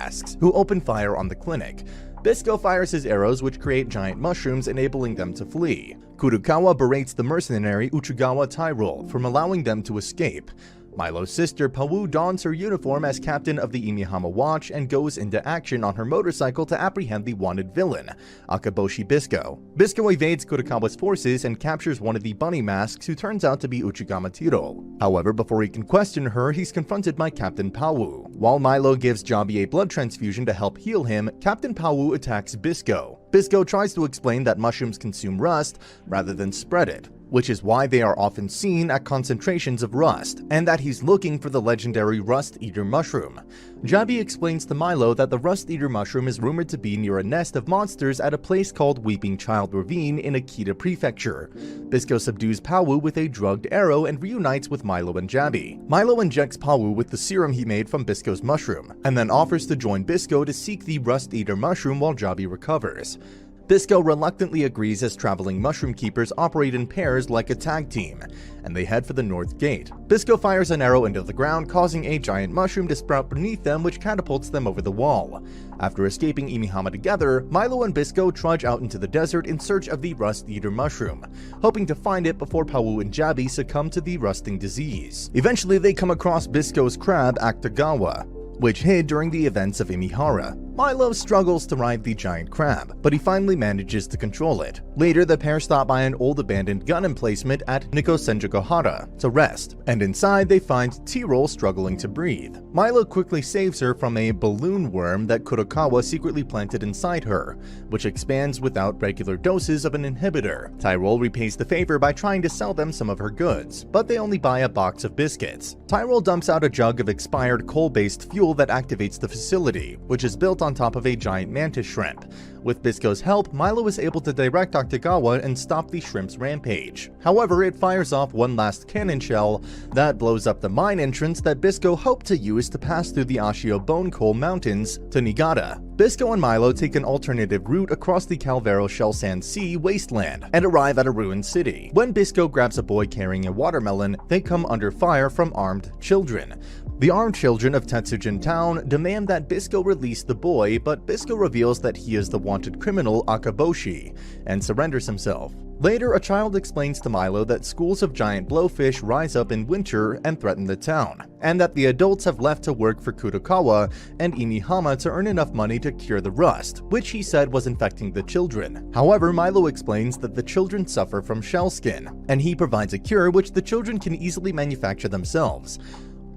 masks, who open fire on the clinic. Bisco fires his arrows, which create giant mushrooms, enabling them to flee. Akutagawa berates the mercenary Uchagawa Tyrol from allowing them to escape. Milo's sister Pawu dons her uniform as captain of the Imihama Watch and goes into action on her motorcycle to apprehend the wanted villain, Akaboshi Bisco. Bisco evades Akutagawa's forces and captures one of the bunny masks, who turns out to be Uchigama Tyrol. However, before he can question her, he's confronted by Captain Pawu. While Milo gives Jabi a blood transfusion to help heal him, Captain Pawu attacks Bisco. Bisco tries to explain that mushrooms consume rust rather than spread it, which is why they are often seen at concentrations of rust, and that he's looking for the legendary Rust Eater mushroom. Jabi explains to Milo that the Rust Eater mushroom is rumored to be near a nest of monsters at a place called Weeping Child Ravine in Akita Prefecture. Bisco subdues Pawu with a drugged arrow and reunites with Milo and Jabi. Milo injects Pawu with the serum he made from Bisco's mushroom, and then offers to join Bisco to seek the Rust Eater mushroom while Jabi recovers. Bisco reluctantly agrees as traveling mushroom keepers operate in pairs like a tag team, and they head for the north gate. Bisco fires an arrow into the ground, causing a giant mushroom to sprout beneath them, which catapults them over the wall. After escaping Imihama together, Milo and Bisco trudge out into the desert in search of the Rust Eater mushroom, hoping to find it before Pawu and Jabi succumb to the rusting disease. Eventually, they come across Bisco's crab, Akutagawa, which hid during the events of Imihara. Milo struggles to ride the giant crab, but he finally manages to control it. Later, the pair stop by an old abandoned gun emplacement at Nikosenjugohara to rest, and inside they find Tyrol struggling to breathe. Milo quickly saves her from a balloon worm that Akutagawa secretly planted inside her, which expands without regular doses of an inhibitor. Tyrol repays the favor by trying to sell them some of her goods, but they only buy a box of biscuits. Tyrol dumps out a jug of expired coal-based fuel that activates the facility, which is built on top of a giant mantis shrimp. With Bisco's help, Milo is able to direct Akutagawa and stop the shrimp's rampage. However, it fires off one last cannon shell that blows up the mine entrance that Bisco hoped to use to pass through the Ashio Bone Coal Mountains to Niigata. Bisco and Milo take an alternative route across the Calvero Shell Sand Sea wasteland and arrive at a ruined city. When Bisco grabs a boy carrying a watermelon, they come under fire from armed children. The armed children of Tetsujin Town demand that Bisco release the boy, but Bisco reveals that he is the wanted criminal Akaboshi and surrenders himself. Later, a child explains to Milo that schools of giant blowfish rise up in winter and threaten the town, and that the adults have left to work for Akutagawa and Imihama to earn enough money to cure the rust, which he said was infecting the children. However, Milo explains that the children suffer from shell skin, and he provides a cure which the children can easily manufacture themselves.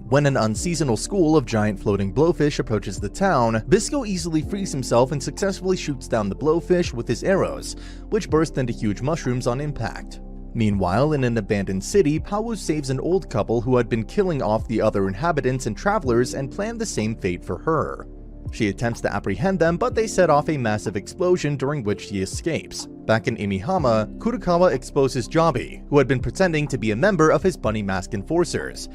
When an unseasonal school of giant floating blowfish approaches the town, Bisco easily frees himself and successfully shoots down the blowfish with his arrows, which burst into huge mushrooms on impact. Meanwhile, in an abandoned city, Pawu saves an old couple who had been killing off the other inhabitants and travelers and planned the same fate for her. She attempts to apprehend them, but they set off a massive explosion during which she escapes. Back in Imihama, Akutagawa exposes Jabi, who had been pretending to be a member of his bunny mask enforcers.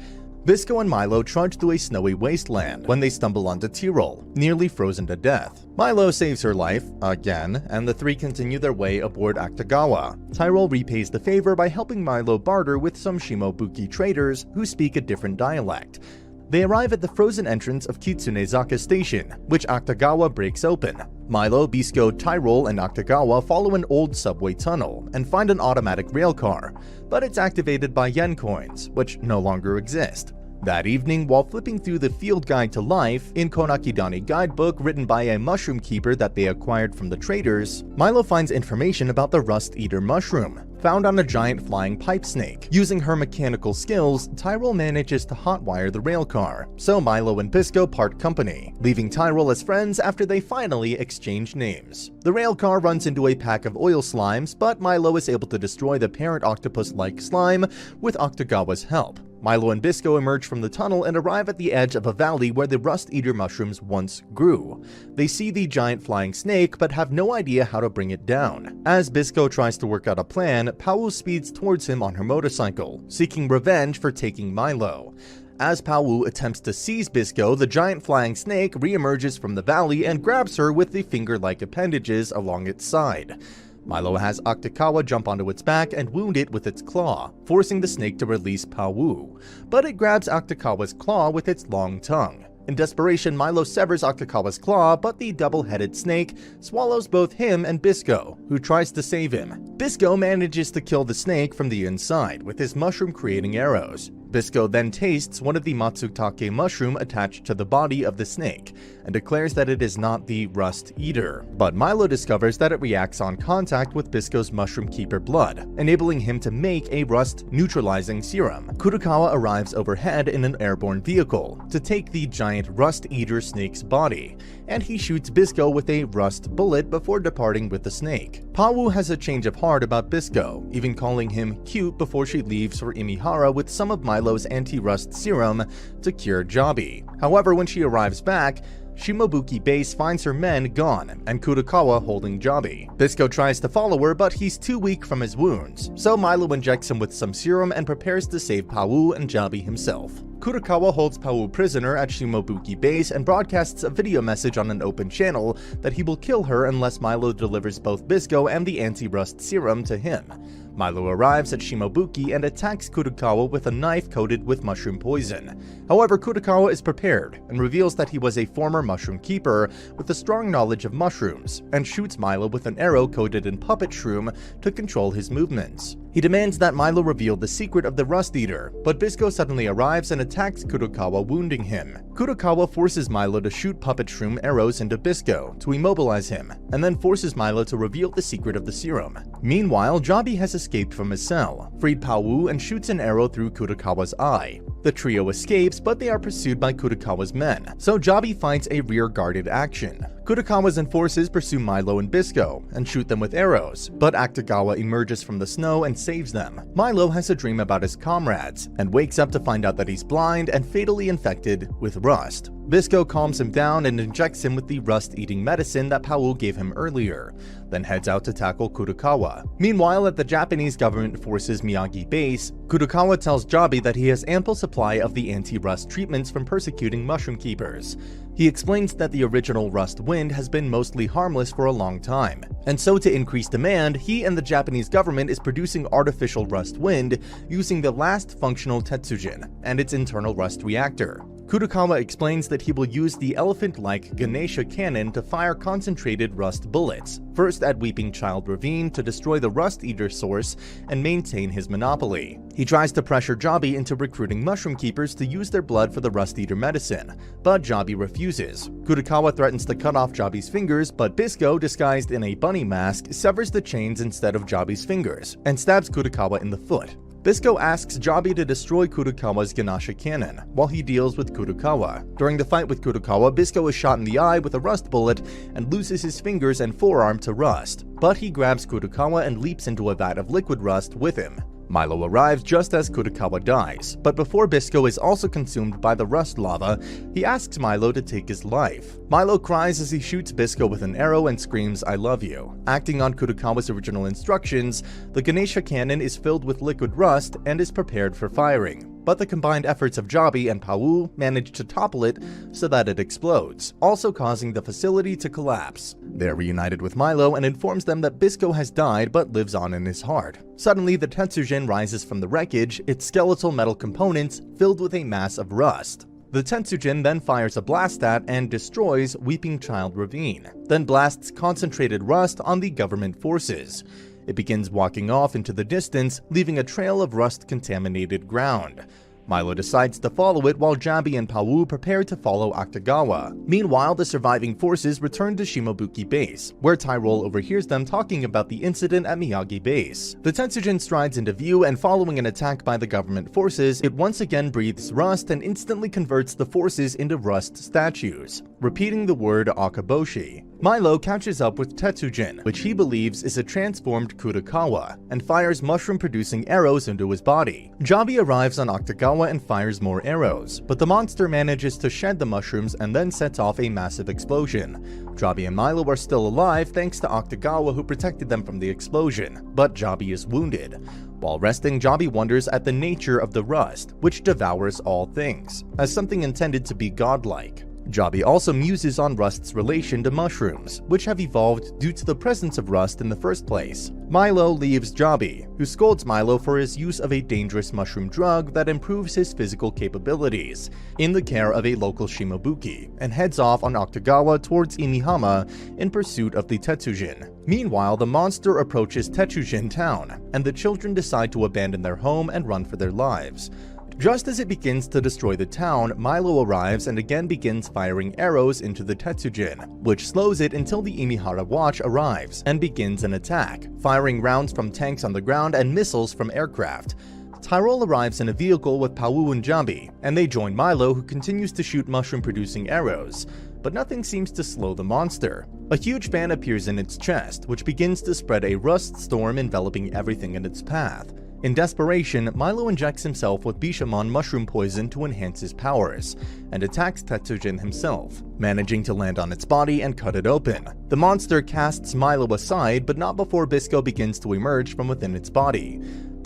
Bisco and Milo trudge through a snowy wasteland when they stumble onto Tyrol, nearly frozen to death. Milo saves her life, again, and the three continue their way aboard Akutagawa. Tyrol repays the favor by helping Milo barter with some Shimobuki traders who speak a different dialect. They arrive at the frozen entrance of Kitsunezaka Station, which Akutagawa breaks open. Milo, Bisco, Tyrol, and Akutagawa follow an old subway tunnel and find an automatic railcar, but it's activated by yen coins, which no longer exist. That evening, while flipping through the Field Guide to Life in Konakidani guidebook written by a mushroom keeper that they acquired from the traders, Milo finds information about the Rust Eater mushroom, found on a giant flying pipe snake. Using her mechanical skills, Tyrol manages to hotwire the railcar, so Milo and Bisco part company, leaving Tyrol as friends after they finally exchange names. The railcar runs into a pack of oil slimes, but Milo is able to destroy the parent octopus-like slime with Akutagawa's help. Milo and Bisco emerge from the tunnel and arrive at the edge of a valley where the Rust Eater mushrooms once grew. They see the giant flying snake but have no idea how to bring it down. As Bisco tries to work out a plan, Pawu speeds towards him on her motorcycle, seeking revenge for taking Milo. As Pawu attempts to seize Bisco, the giant flying snake re-emerges from the valley and grabs her with the finger-like appendages along its side. Milo has Akutagawa jump onto its back and wound it with its claw, forcing the snake to release Pawu, but it grabs Akutagawa's claw with its long tongue. In desperation, Milo severs Akutagawa's claw, but the double-headed snake swallows both him and Bisco, who tries to save him. Bisco manages to kill the snake from the inside with his mushroom-creating arrows. Bisco then tastes one of the matsutake mushroom attached to the body of the snake, and declares that it is not the rust eater. But Milo discovers that it reacts on contact with Bisco's mushroom keeper blood, enabling him to make a rust-neutralizing serum. Akutagawa arrives overhead in an airborne vehicle to take the giant rust eater snake's body, and he shoots Bisco with a rust bullet before departing with the snake. Pawu has a change of heart about Bisco, even calling him cute before she leaves for Imihara with some of Milo's anti-rust serum to cure Jabi. However, when she arrives back, Shimobuki Base finds her men gone and Akutagawa holding Jabi. Bisco tries to follow her, but he's too weak from his wounds, so Milo injects him with some serum and prepares to save Pawu and Jabi himself. Akutagawa holds Pawu prisoner at Shimobuki Base and broadcasts a video message on an open channel that he will kill her unless Milo delivers both Bisco and the anti-rust serum to him. Milo arrives at Shimobuki and attacks Akutagawa with a knife coated with mushroom poison. However, Akutagawa is prepared and reveals that he was a former mushroom keeper with a strong knowledge of mushrooms, and shoots Milo with an arrow coated in puppet shroom to control his movements. He demands that Milo reveal the secret of the Rust Eater, but Bisco suddenly arrives and attacks Akutagawa, wounding him. Akutagawa forces Milo to shoot puppet shroom arrows into Bisco to immobilize him, and then forces Milo to reveal the secret of the serum. Meanwhile, Jabi has escaped from his cell, freed Pawu, and shoots an arrow through Akutagawa's eye. The trio escapes, but they are pursued by Akutagawa's men, so Jabi fights a rear-guarded action. Akutagawa's enforcers pursue Milo and Bisco and shoot them with arrows, but Akutagawa emerges from the snow and saves them. Milo has a dream about his comrades and wakes up to find out that he's blind and fatally infected with rust. Bisco calms him down and injects him with the rust-eating medicine that Pawu gave him earlier, then heads out to tackle Akutagawa. Meanwhile, at the Japanese government forces Miyagi base, Akutagawa tells Jabi that he has ample supply of the anti-rust treatments from persecuting mushroom keepers. He explains that the original rust wind has been mostly harmless for a long time, and so to increase demand, he and the Japanese government is producing artificial rust wind using the last functional Tetsujin and its internal rust reactor. Akutagawa explains that he will use the elephant-like Ganesha cannon to fire concentrated rust bullets, first at Weeping Child Ravine to destroy the Rust Eater source and maintain his monopoly. He tries to pressure Jabi into recruiting mushroom keepers to use their blood for the Rust Eater medicine, but Jabi refuses. Akutagawa threatens to cut off Jabi's fingers, but Bisco, disguised in a bunny mask, severs the chains instead of Jabi's fingers, and stabs Akutagawa in the foot. Bisco asks Jabi to destroy Akutagawa's Ganesha cannon, while he deals with Akutagawa. During the fight with Akutagawa, Bisco is shot in the eye with a rust bullet and loses his fingers and forearm to rust, but he grabs Akutagawa and leaps into a vat of liquid rust with him. Milo arrives just as Akutagawa dies, but before Bisco is also consumed by the rust lava, he asks Milo to take his life. Milo cries as he shoots Bisco with an arrow and screams, "I love you." Acting on Akutagawa's original instructions, the Ganesha cannon is filled with liquid rust and is prepared for firing. But the combined efforts of Jabi and Pawu manage to topple it so that it explodes, also causing the facility to collapse. They are reunited with Milo and informs them that Bisco has died but lives on in his heart. Suddenly, the Tetsujin rises from the wreckage, its skeletal metal components filled with a mass of rust. The Tetsujin then fires a blast at and destroys Weeping Child Ravine, then blasts concentrated rust on the government forces. It begins walking off into the distance, leaving a trail of rust-contaminated ground. Milo decides to follow it while Jabi and Pawu prepare to follow Akutagawa. Meanwhile, the surviving forces return to Shimobuki base, where Tyrol overhears them talking about the incident at Miyagi base. The Tetsujin strides into view, and following an attack by the government forces, it once again breathes rust and instantly converts the forces into rust statues, repeating the word Akaboshi. Milo catches up with Tetsujin, which he believes is a transformed Akutagawa, and fires mushroom-producing arrows into his body. Jabi arrives on Akutagawa and fires more arrows, but the monster manages to shed the mushrooms and then sets off a massive explosion. Jabi and Milo are still alive thanks to Akutagawa, who protected them from the explosion, but Jabi is wounded. While resting, Jabi wonders at the nature of the rust, which devours all things, as something intended to be godlike. Jabi also muses on rust's relation to mushrooms, which have evolved due to the presence of rust in the first place. Milo leaves Jabi, who scolds Milo for his use of a dangerous mushroom drug that improves his physical capabilities, in the care of a local Shimabuki, and heads off on Akutagawa towards Imihama in pursuit of the Tetsujin. Meanwhile, the monster approaches Tetsujin town, and the children decide to abandon their home and run for their lives. Just as it begins to destroy the town, Milo arrives and again begins firing arrows into the Tetsujin, which slows it until the Imihara watch arrives and begins an attack, firing rounds from tanks on the ground and missiles from aircraft. Tyrol arrives in a vehicle with Pau and Jabi, and they join Milo, who continues to shoot mushroom-producing arrows. But nothing seems to slow the monster. A huge fan appears in its chest, which begins to spread a rust storm enveloping everything in its path. In desperation, Milo injects himself with Bishamon mushroom poison to enhance his powers, and attacks Tetsujin himself, managing to land on its body and cut it open. The monster casts Milo aside, but not before Bisco begins to emerge from within its body.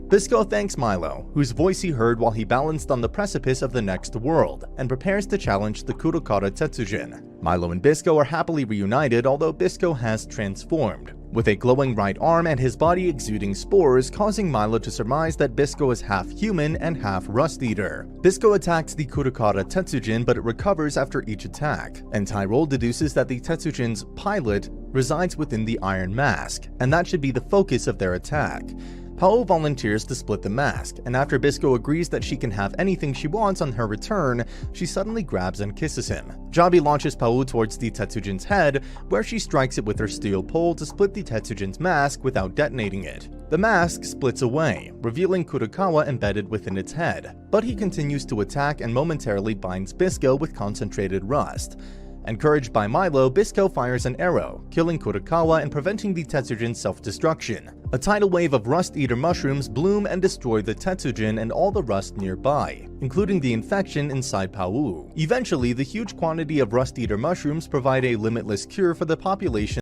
Bisco thanks Milo, whose voice he heard while he balanced on the precipice of the next world, and prepares to challenge the Kurokara Tetsujin. Milo and Bisco are happily reunited, although Bisco has transformed, with a glowing right arm and his body exuding spores, causing Milo to surmise that Bisco is half human and half rust eater. Bisco attacks the Kurokara Tetsujin, but it recovers after each attack, and Tyrol deduces that the Tetsujin's pilot resides within the iron mask, and that should be the focus of their attack. Pao volunteers to split the mask, and after Bisco agrees that she can have anything she wants on her return, she suddenly grabs and kisses him. Jabi launches Pao towards the Tetsujin's head, where she strikes it with her steel pole to split the Tetsujin's mask without detonating it. The mask splits away, revealing Kurakawa embedded within its head, but he continues to attack and momentarily binds Bisco with concentrated rust. Encouraged by Milo, Bisco fires an arrow, killing Kurakawa and preventing the Tetsujin's self-destruction. A tidal wave of rust-eater mushrooms bloom and destroy the Tetsujin and all the rust nearby, including the infection inside Pau. Eventually, the huge quantity of rust-eater mushrooms provide a limitless cure for the population